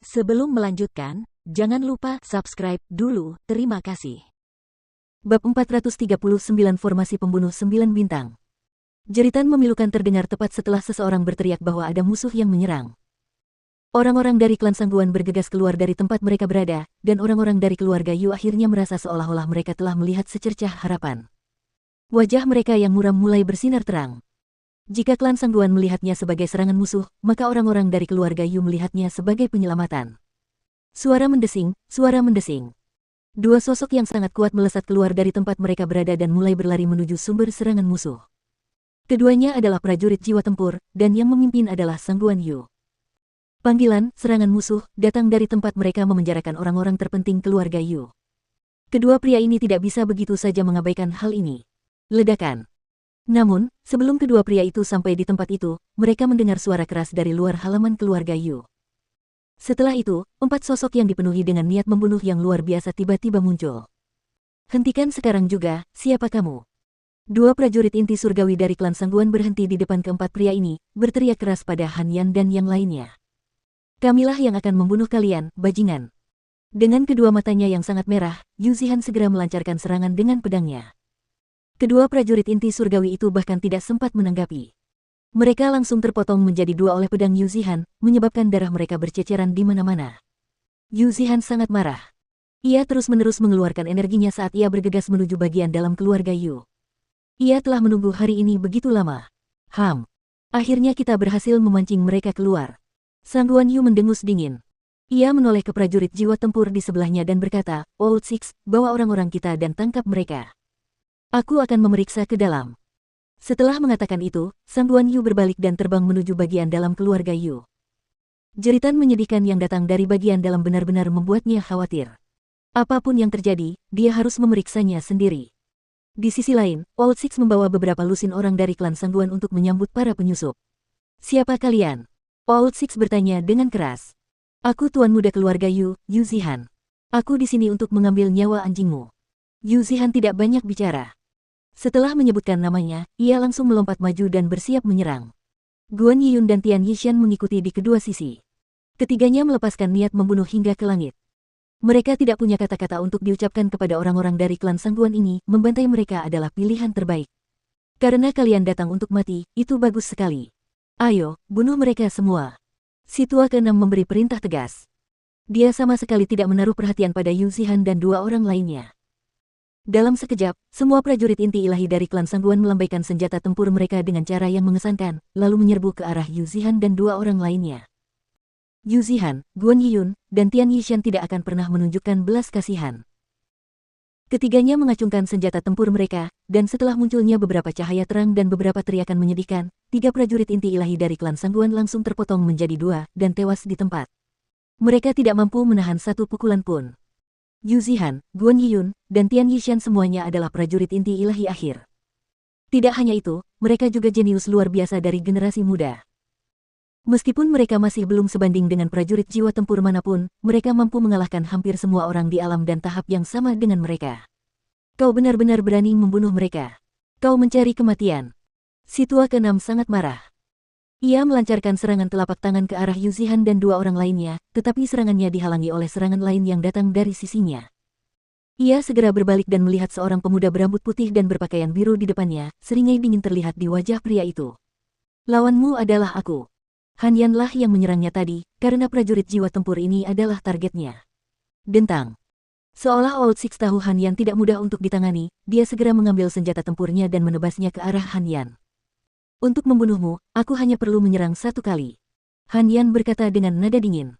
Sebelum melanjutkan, jangan lupa subscribe dulu, terima kasih. Bab 439 Formasi Pembunuh 9 Bintang. Jeritan memilukan terdengar tepat setelah seseorang berteriak bahwa ada musuh yang menyerang. Orang-orang dari klan Sangguan bergegas keluar dari tempat mereka berada, dan orang-orang dari keluarga Yu akhirnya merasa seolah-olah mereka telah melihat secercah harapan. Wajah mereka yang muram mulai bersinar terang. Jika klan Sangguan melihatnya sebagai serangan musuh, maka orang-orang dari keluarga Yu melihatnya sebagai penyelamatan. Suara mendesing, suara mendesing. Dua sosok yang sangat kuat melesat keluar dari tempat mereka berada dan mulai berlari menuju sumber serangan musuh. Keduanya adalah prajurit jiwa tempur, dan yang memimpin adalah Sangguan Yu. Panggilan, serangan musuh, datang dari tempat mereka memenjarakan orang-orang terpenting keluarga Yu. Kedua pria ini tidak bisa begitu saja mengabaikan hal ini. Ledakan. Namun, sebelum kedua pria itu sampai di tempat itu, mereka mendengar suara keras dari luar halaman keluarga Yu. Setelah itu, 4 sosok yang dipenuhi dengan niat membunuh yang luar biasa tiba-tiba muncul. Hentikan sekarang juga, siapa kamu? Dua prajurit inti surgawi dari klan Sangguan berhenti di depan keempat pria ini, berteriak keras pada Han Yan dan yang lainnya. Kamilah yang akan membunuh kalian, bajingan. Dengan kedua matanya yang sangat merah, Yu Zihan segera melancarkan serangan dengan pedangnya. Kedua prajurit inti surgawi itu bahkan tidak sempat menanggapi. Mereka langsung terpotong menjadi dua oleh pedang Yu Zihan, menyebabkan darah mereka berceceran di mana-mana. Yu Zihan sangat marah. Ia terus-menerus mengeluarkan energinya saat ia bergegas menuju bagian dalam keluarga Yu. Ia telah menunggu hari ini begitu lama. Akhirnya kita berhasil memancing mereka keluar. Sangguan Yu mendengus dingin. Ia menoleh ke prajurit jiwa tempur di sebelahnya dan berkata, Old Six, bawa orang-orang kita dan tangkap mereka. Aku akan memeriksa ke dalam. Setelah mengatakan itu, Sangguan Yu berbalik dan terbang menuju bagian dalam keluarga Yu. Jeritan menyedihkan yang datang dari bagian dalam benar-benar membuatnya khawatir. Apapun yang terjadi, dia harus memeriksanya sendiri. Di sisi lain, Old Six membawa beberapa lusin orang dari klan Sangguan untuk menyambut para penyusup. Siapa kalian? Old Six bertanya dengan keras. Aku tuan muda keluarga Yu, Yu Zihan. Aku di sini untuk mengambil nyawa anjingmu. Yu Zihan tidak banyak bicara. Setelah menyebutkan namanya, ia langsung melompat maju dan bersiap menyerang. Guan Yiyun dan Tian Yishan mengikuti di kedua sisi. Ketiganya melepaskan niat membunuh hingga ke langit. Mereka tidak punya kata-kata untuk diucapkan kepada orang-orang dari klan Sangguan ini, membantai mereka adalah pilihan terbaik. Karena kalian datang untuk mati, itu bagus sekali. Ayo, bunuh mereka semua. Si tua keenam memberi perintah tegas. Dia sama sekali tidak menaruh perhatian pada Yu Zihan dan dua orang lainnya. Dalam sekejap, semua prajurit inti ilahi dari klan Sangguan melambaikan senjata tempur mereka dengan cara yang mengesankan, lalu menyerbu ke arah Yu Zihan dan dua orang lainnya. Yu Zihan, Guan Yiyun, dan Tian Yishan tidak akan pernah menunjukkan belas kasihan. Ketiganya mengacungkan senjata tempur mereka, dan setelah munculnya beberapa cahaya terang dan beberapa teriakan menyedihkan, 3 prajurit inti ilahi dari klan Sangguan langsung terpotong menjadi 2 dan tewas di tempat. Mereka tidak mampu menahan satu pukulan pun. Yu Zihan, Guan Yiyun, dan Tian Yishan semuanya adalah prajurit inti ilahi akhir. Tidak hanya itu, mereka juga jenius luar biasa dari generasi muda. Meskipun mereka masih belum sebanding dengan prajurit jiwa tempur manapun, mereka mampu mengalahkan hampir semua orang di alam dan tahap yang sama dengan mereka. Kau benar-benar berani membunuh mereka. Kau mencari kematian. Si tua keenam sangat marah. Ia melancarkan serangan telapak tangan ke arah Yu Zihan dan dua orang lainnya, tetapi serangannya dihalangi oleh serangan lain yang datang dari sisinya. Ia segera berbalik dan melihat seorang pemuda berambut putih dan berpakaian biru di depannya, seringai dingin terlihat di wajah pria itu. Lawanmu adalah aku. Han Yan lah yang menyerangnya tadi, karena prajurit jiwa tempur ini adalah targetnya. Dentang. Seolah Old Six tahu Han Yan tidak mudah untuk ditangani, dia segera mengambil senjata tempurnya dan menebasnya ke arah Han Yan. Untuk membunuhmu, aku hanya perlu menyerang satu kali. Han Yan berkata dengan nada dingin.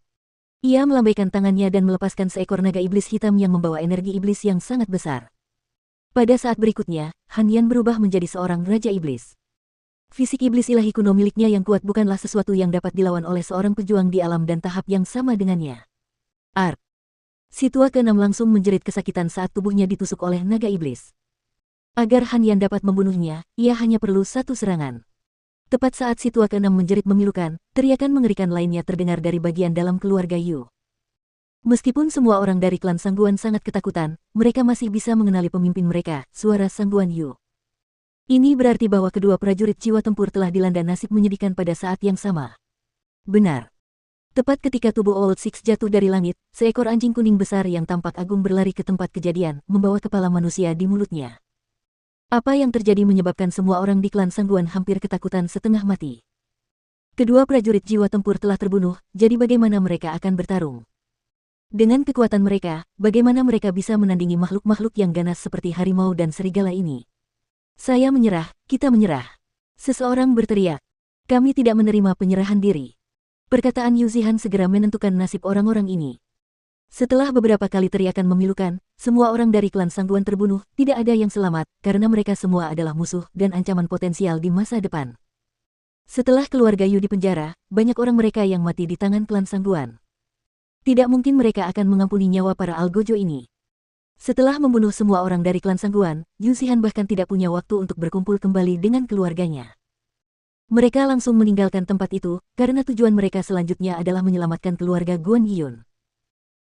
Ia melambaikan tangannya dan melepaskan seekor naga iblis hitam yang membawa energi iblis yang sangat besar. Pada saat berikutnya, Han Yan berubah menjadi seorang raja iblis. Fisik iblis ilahi kuno miliknya yang kuat bukanlah sesuatu yang dapat dilawan oleh seorang pejuang di alam dan tahap yang sama dengannya. Si tua keenam langsung menjerit kesakitan saat tubuhnya ditusuk oleh naga iblis. Agar Han Yan dapat membunuhnya, ia hanya perlu satu serangan. Tepat saat si tua keenam menjerit memilukan, teriakan mengerikan lainnya terdengar dari bagian dalam keluarga Yu. Meskipun semua orang dari klan Sangguan sangat ketakutan, mereka masih bisa mengenali pemimpin mereka, suara Sangguan Yu. Ini berarti bahwa kedua prajurit jiwa tempur telah dilanda nasib menyedihkan pada saat yang sama. Benar. Tepat ketika tubuh Old Six jatuh dari langit, seekor anjing kuning besar yang tampak agung berlari ke tempat kejadian, membawa kepala manusia di mulutnya. Apa yang terjadi menyebabkan semua orang di klan Sangguan hampir ketakutan setengah mati. Kedua prajurit jiwa tempur telah terbunuh, jadi bagaimana mereka akan bertarung? Dengan kekuatan mereka, bagaimana mereka bisa menandingi makhluk-makhluk yang ganas seperti harimau dan serigala ini? Saya menyerah, kita menyerah. Seseorang berteriak. Kami tidak menerima penyerahan diri. Perkataan Yu Zihan segera menentukan nasib orang-orang ini. Setelah beberapa kali teriakan memilukan, semua orang dari klan Sangguan terbunuh, tidak ada yang selamat, karena mereka semua adalah musuh dan ancaman potensial di masa depan. Setelah keluarga Yu di penjara, banyak orang mereka yang mati di tangan klan Sangguan. Tidak mungkin mereka akan mengampuni nyawa para algojo ini. Setelah membunuh semua orang dari klan Sangguan, Yu Zihan bahkan tidak punya waktu untuk berkumpul kembali dengan keluarganya. Mereka langsung meninggalkan tempat itu, karena tujuan mereka selanjutnya adalah menyelamatkan keluarga Guan Yiyun.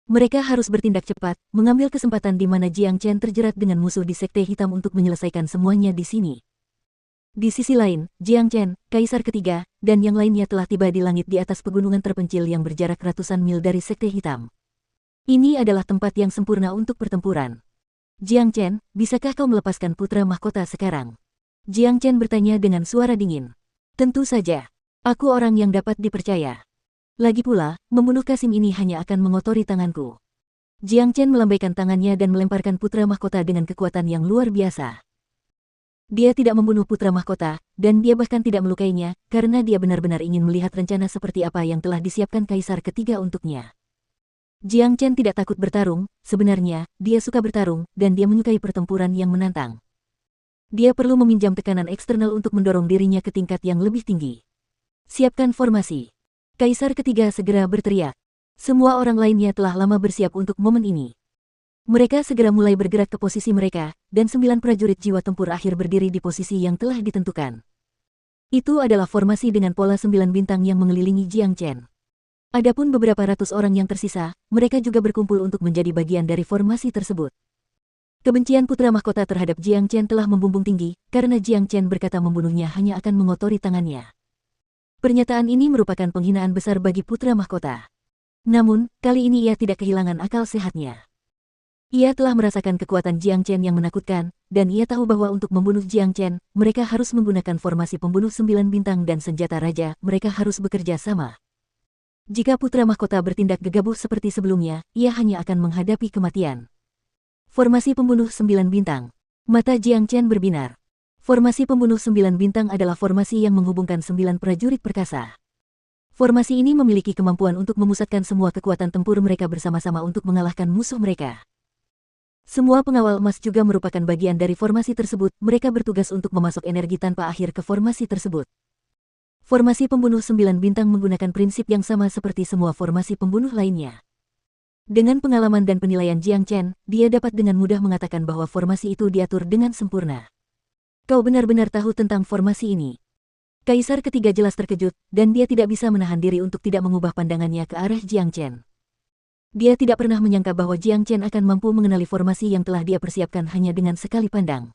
Mereka harus bertindak cepat, mengambil kesempatan di mana Jiang Chen terjerat dengan musuh di Sekte Hitam untuk menyelesaikan semuanya di sini. Di sisi lain, Jiang Chen, Kaisar Ketiga, dan yang lainnya telah tiba di langit di atas pegunungan terpencil yang berjarak ratusan mil dari Sekte Hitam. Ini adalah tempat yang sempurna untuk pertempuran. Jiang Chen, bisakah kau melepaskan putra mahkota sekarang? Jiang Chen bertanya dengan suara dingin. Tentu saja. Aku orang yang dapat dipercaya. Lagi pula, membunuh Kasim ini hanya akan mengotori tanganku. Jiang Chen melambaikan tangannya dan melemparkan putra mahkota dengan kekuatan yang luar biasa. Dia tidak membunuh putra mahkota, dan dia bahkan tidak melukainya, karena dia benar-benar ingin melihat rencana seperti apa yang telah disiapkan Kaisar Ketiga untuknya. Jiang Chen tidak takut bertarung, sebenarnya, dia suka bertarung, dan dia menyukai pertempuran yang menantang. Dia perlu meminjam tekanan eksternal untuk mendorong dirinya ke tingkat yang lebih tinggi. Siapkan formasi. Kaisar Ketiga segera berteriak. Semua orang lainnya telah lama bersiap untuk momen ini. Mereka segera mulai bergerak ke posisi mereka, dan 9 prajurit jiwa tempur akhir berdiri di posisi yang telah ditentukan. Itu adalah formasi dengan pola 9 bintang yang mengelilingi Jiang Chen. Adapun beberapa ratus orang yang tersisa, mereka juga berkumpul untuk menjadi bagian dari formasi tersebut. Kebencian putra mahkota terhadap Jiang Chen telah membumbung tinggi, karena Jiang Chen berkata membunuhnya hanya akan mengotori tangannya. Pernyataan ini merupakan penghinaan besar bagi putra mahkota. Namun, kali ini ia tidak kehilangan akal sehatnya. Ia telah merasakan kekuatan Jiang Chen yang menakutkan, dan ia tahu bahwa untuk membunuh Jiang Chen, mereka harus menggunakan formasi pembunuh 9 bintang dan senjata raja, mereka harus bekerja sama. Jika putra mahkota bertindak gegabah seperti sebelumnya, ia hanya akan menghadapi kematian. Formasi pembunuh 9 bintang. Mata Jiang Chen berbinar. Formasi pembunuh 9 bintang adalah formasi yang menghubungkan 9 prajurit perkasa. Formasi ini memiliki kemampuan untuk memusatkan semua kekuatan tempur mereka bersama-sama untuk mengalahkan musuh mereka. Semua pengawal emas juga merupakan bagian dari formasi tersebut, mereka bertugas untuk memasok energi tanpa akhir ke formasi tersebut. Formasi pembunuh 9 bintang menggunakan prinsip yang sama seperti semua formasi pembunuh lainnya. Dengan pengalaman dan penilaian Jiang Chen, dia dapat dengan mudah mengatakan bahwa formasi itu diatur dengan sempurna. Kau benar-benar tahu tentang formasi ini. Kaisar Ketiga jelas terkejut, dan dia tidak bisa menahan diri untuk tidak mengubah pandangannya ke arah Jiang Chen. Dia tidak pernah menyangka bahwa Jiang Chen akan mampu mengenali formasi yang telah dia persiapkan hanya dengan sekali pandang.